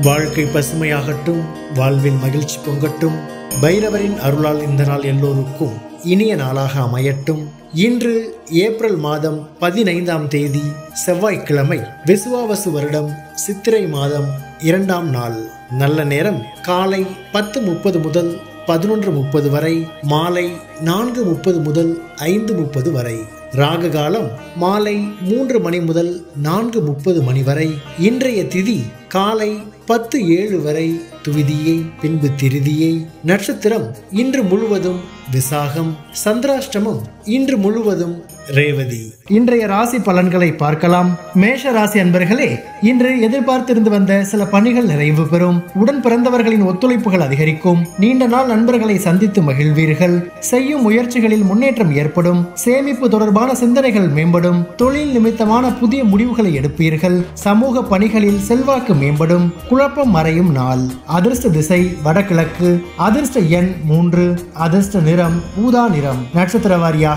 வாழ்க்கை பசுமையாகட்டும், வாழ்வில் மகிழ்ச்சி பொங்கட்டும். பைரவரின் அருளால் இந்த நாள் எல்லோருக்கும் இனிய நாளாக அமையட்டும். இன்று ஏப்ரல் மாதம் 15ஆம் தேதி செவ்வாய்க்கிழமை, விசுவாவசு வருடம் சித்திரை மாதம் 2ஆம் நாள். நல்ல நேரம் காலை 10:30 முதல் 11:30 வரை, மாலை 4:30 முதல் 5:30 வரை. ராக காலம் மாலை 3 மணி முதல் 4:30 மணி வரை. இன்றைய திதி காலை 10:07 வரை துவிதியை, பின்பு திருதியை. நட்சத்திரம் இன்று முழுவதும் விசாகம். சந்திராஷ்டமம் இன்று முழுவதும் ரேவதி. இன்றைய ராசி பலன்களை பார்க்கலாம். மேஷ ராசி அன்பர்களே, இன்று எதிர்பார்த்திருந்து வந்த சில பணிகள் நிறைவு பெறும். உடன் பிறந்தவர்களின் ஒத்துழைப்புகள் அதிகரிக்கும். நீண்ட நாள் நண்பர்களை சந்தித்து மகிழ்வீர்கள். செய்யும் முயற்சிகளில் முன்னேற்றம் ஏற்படும். சேமிப்பு தொடர்பான சிந்தனைகள் மேம்படும். தொழில் நிமித்தமான புதிய முடிவுகளை எடுப்பீர்கள். சமூக பணிகளில் செல்வாக்கு மேம்படும். குழப்பம் மறையும் நாள். அதிர்ஷ்ட திசை வடகிழக்கு. அதிர்ஷ்ட எண் 3. அதிர்ஷ்ட நிறம் ஊதா நிறம். நட்சத்திர வாரியாக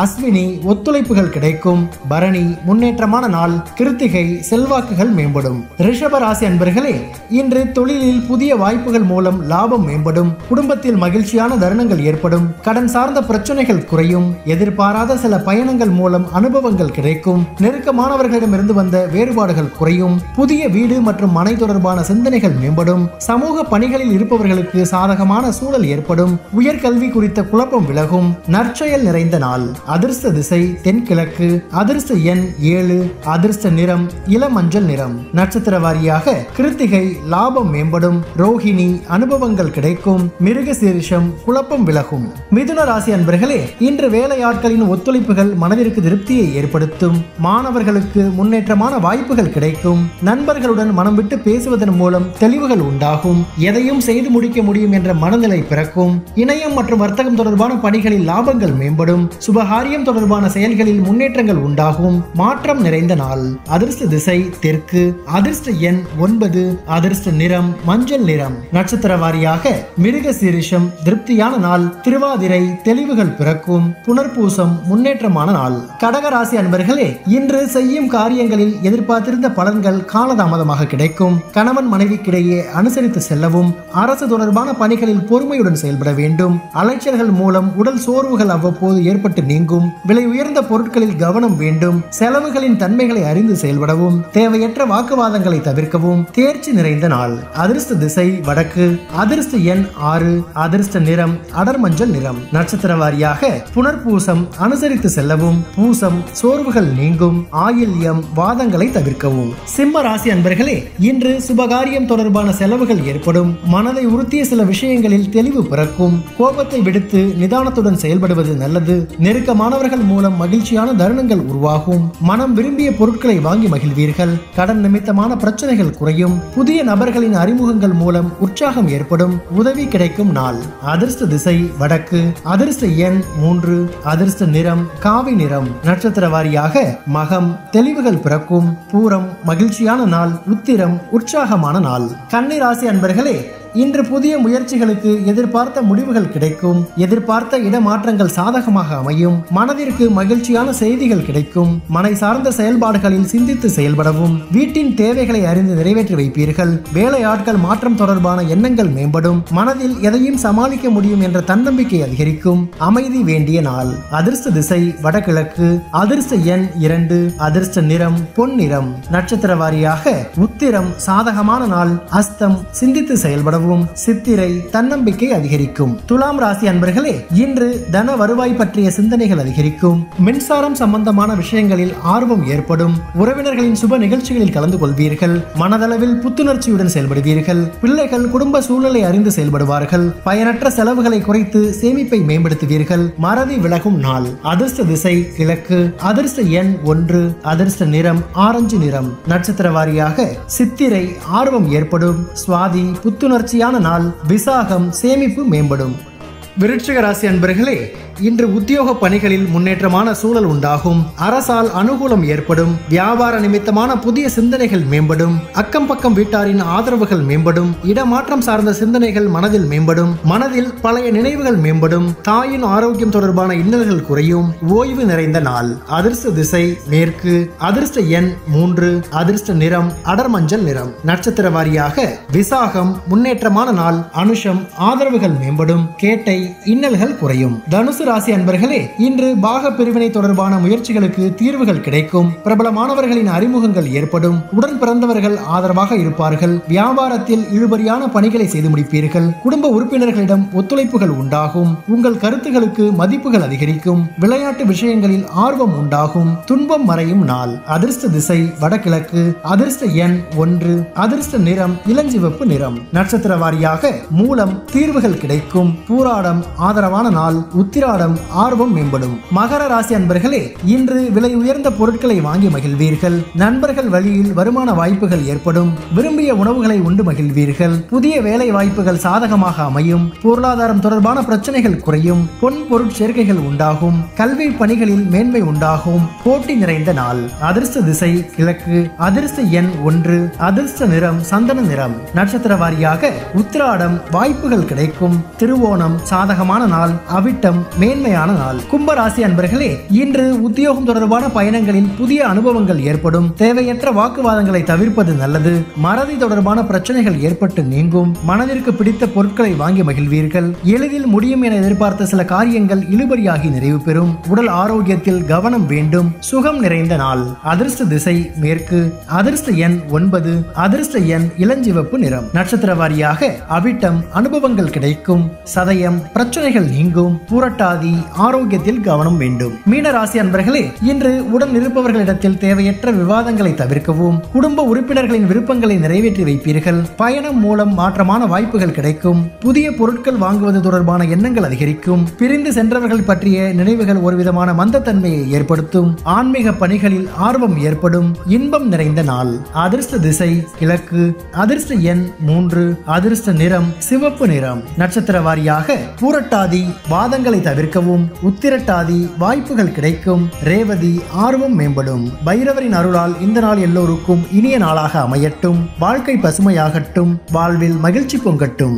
அஸ்வினி ஒத்துழைப்புகள் கிடைக்கும். பரணி முன்னேற்றமான நாள். கிருத்திகை செல்வாக்குகள் மேம்படும். ரிஷப ராசி அன்பர்களே, இன்று தொழிலில் புதிய வாய்ப்புகள் மூலம் லாபம் மேம்படும். குடும்பத்தில் மகிழ்ச்சியான தருணங்கள் ஏற்படும். கடன் சார்ந்த பிரச்சனைகள் குறையும். எதிர்பாராத சில பயணங்கள் மூலம் அனுபவங்கள் கிடைக்கும். நெருக்கமானவர்களிடமிருந்து வந்த வேறுபாடுகள் குறையும். புதிய வீடு மற்றும் மனை தொடர்பான சிந்தனைகள் மேம்படும். சமூக பணிகளில் இருப்பவர்களுக்கு சாதகமான சூழல் ஏற்படும். உயர்கல்வி குறித்த குழப்பம் விலகும். நற்செயல் நிறைந்த நாள். அதிர்ஷ்ட திசை தென்கிழக்கு. அதிர்ஷ்ட எண் 7. அதிர்ஷ்ட நிறம் இளமஞ்சள் நிறம். நட்சத்திர வாரியாக கிருத்திகை லாபம் மேம்படும். ரோஹிணி அனுபவங்கள் கிடைக்கும். மிருகசீரிஷம் குழப்பம் விலகும். மிதுன ராசி அன்பர்களே, இன்று வேலையாட்களின் ஒத்துழைப்புகள் மனதிற்கு திருப்தியை ஏற்படுத்தும். மாணவர்களுக்கு முன்னேற்றமான வாய்ப்புகள் கிடைக்கும். நண்பர்களுடன் மனம் விட்டு பேசுவதன் மூலம் தெளிவுகள் உண்டாகும். எதையும் செய்து முடிக்க முடியும் என்ற மனநிலை பிறக்கும். இணையம் மற்றும் வர்த்தகம் தொடர்பான பணிகளில் லாபங்கள் மேம்படும். சுபகாரியம் தொடர்பான செயல்களில் முன்னேற்றங்கள் உண்டாகும். மாற்றம் நிறைந்த நாள். அதிர்ஷ்ட திசை தெற்கு. அதிர்ஷ்ட எண் 9. அதிர்ஷ்ட நிறம் மஞ்சள் நிறம். நட்சத்திர வாரியாக மிருகசீரிஷம் திருப்தியான நாள். திருவாதிரை தெளிவுகள் பிறக்கும். புனர்பூசம் முன்னேற்றமான நாள். கடக ராசி அன்பர்களே, இன்று செய்யும் காரியங்களில் எதிர்பார்த்திருந்த பலன்கள் காலதாமதமாக கிடைக்கும். கணவன் மனைவிக்கிடையே அனுசரித்து செல்லவும். அரசு தொடர்பான பணிகளில் பொறுமையுடன் செயல்பட வேண்டும். அலைச்சல்கள் மூலம் உடல் சோர்வுகள் அவ்வப்போது ஏற்பட்டு நீங்கும். விலை உயர்ந்த பொருட்களில் கவனம் வேண்டும். செலவுகளின் தன்மைகளை அறிந்து செயல்படவும். தேவையற்ற வாக்குவாதங்களை தவிர்க்கவும். தேர்ச்சி நிறைந்த நாள். அதிர்ஷ்ட திசை வடக்கு. அதிர்ஷ்ட எண் 6. அதிர்ஷ்ட நிறம் அடர் மஞ்சள் நிறம். நட்சத்திர வாரியாக புனர்பூசம் அனுசரித்து செல்லவும். பூசம் சோர்வுகள் நீங்கும். ஆயில்யம் வாதங்களை தவிர்க்கவும். சிம்ம ராசி அன்பர்களே, இன்று சுபகாரியம் தொடர்பான செலவுகள் ஏற்படும். மனதை உறுத்திய சில விஷயங்களில் தெளிவு பிறக்கும். கோபத்தை விடுத்து நிதானத்துடன் செயல்படுவது நல்லது. நெருக்கமானவர்கள் மூலம் மகிழ்ச்சியான தருணங்கள் உருவாகும். மனம் விரும்பிய பொருட்களை வாங்கி மகிழ்வீர்கள். கடன் நிமித்தமான பிரச்சனைகள் குறையும். புதிய நபர்களின் அறிமுகங்கள் மூலம் உற்சாகம் ஏற்படும். உதவி கிடைக்கும் நாள். அதிர்ஷ்ட திசை வடக்கு. அதிர்ஷ்ட எண் 3. அதிர்ஷ்ட நிறம் காவி நிறம். நட்சத்திர வாரியாக மகம் தெளிவுகள் பிறக்கும். பூரம் மகிழ்ச்சியான நாள். உத்திரம் உற்சாகமான நாள். கன்னி ராசி அன்பர்களே, இன்று புதிய முயற்சிகளுக்கு எதிர்பார்த்த முடிவுகள் கிடைக்கும். எதிர்பார்த்த இடமாற்றங்கள் சாதகமாக அமையும். மனதிற்கு மகிழ்ச்சியான செய்திகள் கிடைக்கும். மனை சார்ந்த செயல்பாடுகளில் சிந்தித்து செயல்படவும். வீட்டின் தேவைகளை அறிந்து நிறைவேற்றி வைப்பீர்கள். வேலையாட்கள் மாற்றம் தொடர்பான எண்ணங்கள் மேம்படும். மனதில் எதையும் சமாளிக்க முடியும் என்ற தன்னம்பிக்கை அதிகரிக்கும். அமைதி வேண்டிய நாள். அதிர்ஷ்ட திசை வடகிழக்கு. அதிர்ஷ்ட எண் 2. அதிர்ஷ்ட நிறம் பொன் நிறம். நட்சத்திர வாரியாக உத்திரம் சாதகமான நாள். அஸ்தம் சிந்தித்து செயல்படவும். சித்திரை தன்னம்பிக்கை அதிகரிக்கும். துலாம் ராசி அன்பர்களே, இன்று தன வருவாய் பற்றிய சிந்தனைகள் அதிகரிக்கும். மின்சாரம் சம்பந்தமான விஷயங்களில் ஆர்வம் ஏற்படும். உறவினர்களின் சுப நிகழ்ச்சிகளில் கலந்து கொள்வீர்கள். மனதளவில் புத்துணர்ச்சியுடன் செயல்படுவீர்கள். பிள்ளைகள் குடும்ப சூழலை அறிந்து செயல்படுவார்கள். பயனற்ற செலவுகளை குறைத்து சேமிப்பை மேம்படுத்துவீர்கள். மறதி விலகும் நாள். அதிர்ஷ்ட திசை கிழக்கு. அதிர்ஷ்ட எண் 1. அதிர்ஷ்ட நிறம் ஆரஞ்சு நிறம். நட்சத்திர வாரியாக சித்திரை ஆர்வம் ஏற்படும். சுவாதி புத்துணர்ச்சி நாள். விசாகம் சேமிப்பு மேம்படும். விருச்சிக ராசி அன்பர்களே, இன்று உத்தியோக பணிகளில் முன்னேற்றமான சூழல் உண்டாகும். அரசால் அனுகூலம் ஏற்படும். வியாபார நிமித்தமான புதிய சிந்தனைகள் மேம்படும். அக்கம் பக்கம் வீட்டாரின் ஆதரவுகள் மேம்படும். இடமாற்றம் சார்ந்த சிந்தனைகள் மனதில் மேம்படும். மனதில் பழைய நினைவுகள் மேம்படும். தாயின் ஆரோக்கியம் தொடர்பான இன்னல்கள் குறையும். ஓய்வு நிறைந்த நாள். அதிர்ஷ்ட திசை மேற்கு. அதிர்ஷ்ட எண் 3. அதிர்ஷ்ட நிறம் அடர் மஞ்சள் நிறம். நட்சத்திர வாரியாக விசாகம் முன்னேற்றமான நாள். அனுஷம் ஆதரவுகள் மேம்படும். கேட்டை இன்னல்கள் குறையும். தனுசு ராசி அன்பர்களே, இன்று பாக பிரிவினை தொடர்பான முயற்சிகளுக்கு தீர்வுகள் கிடைக்கும். பிரபலமானவர்களின் அறிமுகங்கள் ஏற்படும். உடன் பிறந்தவர்கள் ஆதரவாக இருப்பார்கள். வியாபாரத்தில் இழுபறியான பணிகளை செய்து முடிப்பீர்கள். குடும்ப உறுப்பினர்களிடம் ஒத்துழைப்புகள் உண்டாகும். உங்கள் கருத்துகளுக்கு மதிப்புகள் அதிகரிக்கும். விளையாட்டு விஷயங்களில் ஆர்வம் உண்டாகும். துன்பம் மறையும் நாள். அதிர்ஷ்ட திசை வடகிழக்கு. அதிர்ஷ்ட எண் 1. அதிர்ஷ்ட நிறம் இளஞ்சிவப்பு நிறம். நட்சத்திர வாரியாக மூலம் தீர்வுகள் கிடைக்கும். பூராடம் ஆதரவான நாள். உத்திராடம் ஆர்வம் மேம்படும். மகர ராசி அன்பர்களே, இன்று விலை உயர்ந்த பொருட்களை வாங்கி மகிழ்வீர்கள். நண்பர்கள் வழியில் வருமான வாய்ப்புகள் ஏற்படும். விரும்பிய உணவுகளை உண்டு மகிழ்வீர்கள். புதிய வேலை வாய்ப்புகள் சாதகமாக அமையும். பொருளாதாரம் தொடர்பான பிரச்சனைகள் குறையும். பொன் பொருட்சேர்க்கைகள் உண்டாகும். கல்வி பணிகளில் மேன்மை உண்டாகும். போட்டி நிறைந்த நாள். அதிர்ஷ்ட திசை கிழக்கு. அதிர்ஷ்ட எண் 1. அதிர்ஷ்ட நிறம் சந்தன நிறம். நட்சத்திர வாரியாக உத்திராடம் வாய்ப்புகள் கிடைக்கும். திருவோணம் சாதகமான நாள். அவிட்டம் மேன்மையான நாள். கும்பராசி அன்பர்களே, இன்று உத்தியோகம் தொடர்பான பயணங்களில் புதிய அனுபவங்கள் ஏற்படும். தேவையற்ற வாக்குவாதங்களை தவிர்ப்பது நல்லது. மறதி தொடர்பான பிரச்சனைகள் ஏற்பட்டு நீங்கும். மனதிற்கு பிடித்த பொருட்களை வாங்கி மகிழ்வீர்கள். எளிதில் முடியும் என எதிர்பார்த்த சில காரியங்கள் இழுபறியாகி நிறைவு பெறும். உடல் ஆரோக்கியத்தில் கவனம் வேண்டும். சுகம் நிறைந்த நாள். அதிர்ஷ்ட திசை மேற்கு. அதிர்ஷ்ட எண் 9. அதிர்ஷ்ட எண் இளஞ்சிவப்பு நிறம். நட்சத்திர வாரியாக அவிட்டம் அனுபவங்கள் கிடைக்கும். சதயம் பிரச்சனைகள் நீங்கும். புரட்டாதி ஆரோக்கியத்தில் கவனம் வேண்டும். மீன ராசி அன்பர்களே, இன்று உடன் இருப்பவர்களிடத்தில் தேவையற்ற விவாதங்களை தவிர்க்கவும். குடும்ப உறுப்பினர்களின் விருப்பங்களை நிறைவேற்றி வைப்பீர்கள். பயணம் மூலம் மாற்றமான வாய்ப்புகள் கிடைக்கும். புதிய பொருட்கள் வாங்குவது தொடர்பான எண்ணங்கள் அதிகரிக்கும். பிரிந்து சென்றவர்கள் பற்றிய நினைவுகள் ஒருவிதமான மந்தத்தன்மையை ஏற்படுத்தும். ஆன்மீக பணிகளில் ஆர்வம் ஏற்படும். இன்பம் நிறைந்த நாள். அதிர்ஷ்ட திசை கிழக்கு. அதிர்ஷ்ட எண் 3. அதிர்ஷ்ட நிறம் சிவப்பு நிறம். நட்சத்திர வாரியாக பூரட்டாதி வாதங்களை தவிர்க்கவும். உத்திரட்டாதி வாய்ப்புகள் கிடைக்கும். ரேவதி ஆர்வம் மேம்படும். பைரவரின் அருளால் இந்த நாள் எல்லோருக்கும் இனிய நாளாக அமையட்டும். வாழ்க்கை பசுமையாகட்டும். வாழ்வில் மகிழ்ச்சி பொங்கட்டும்.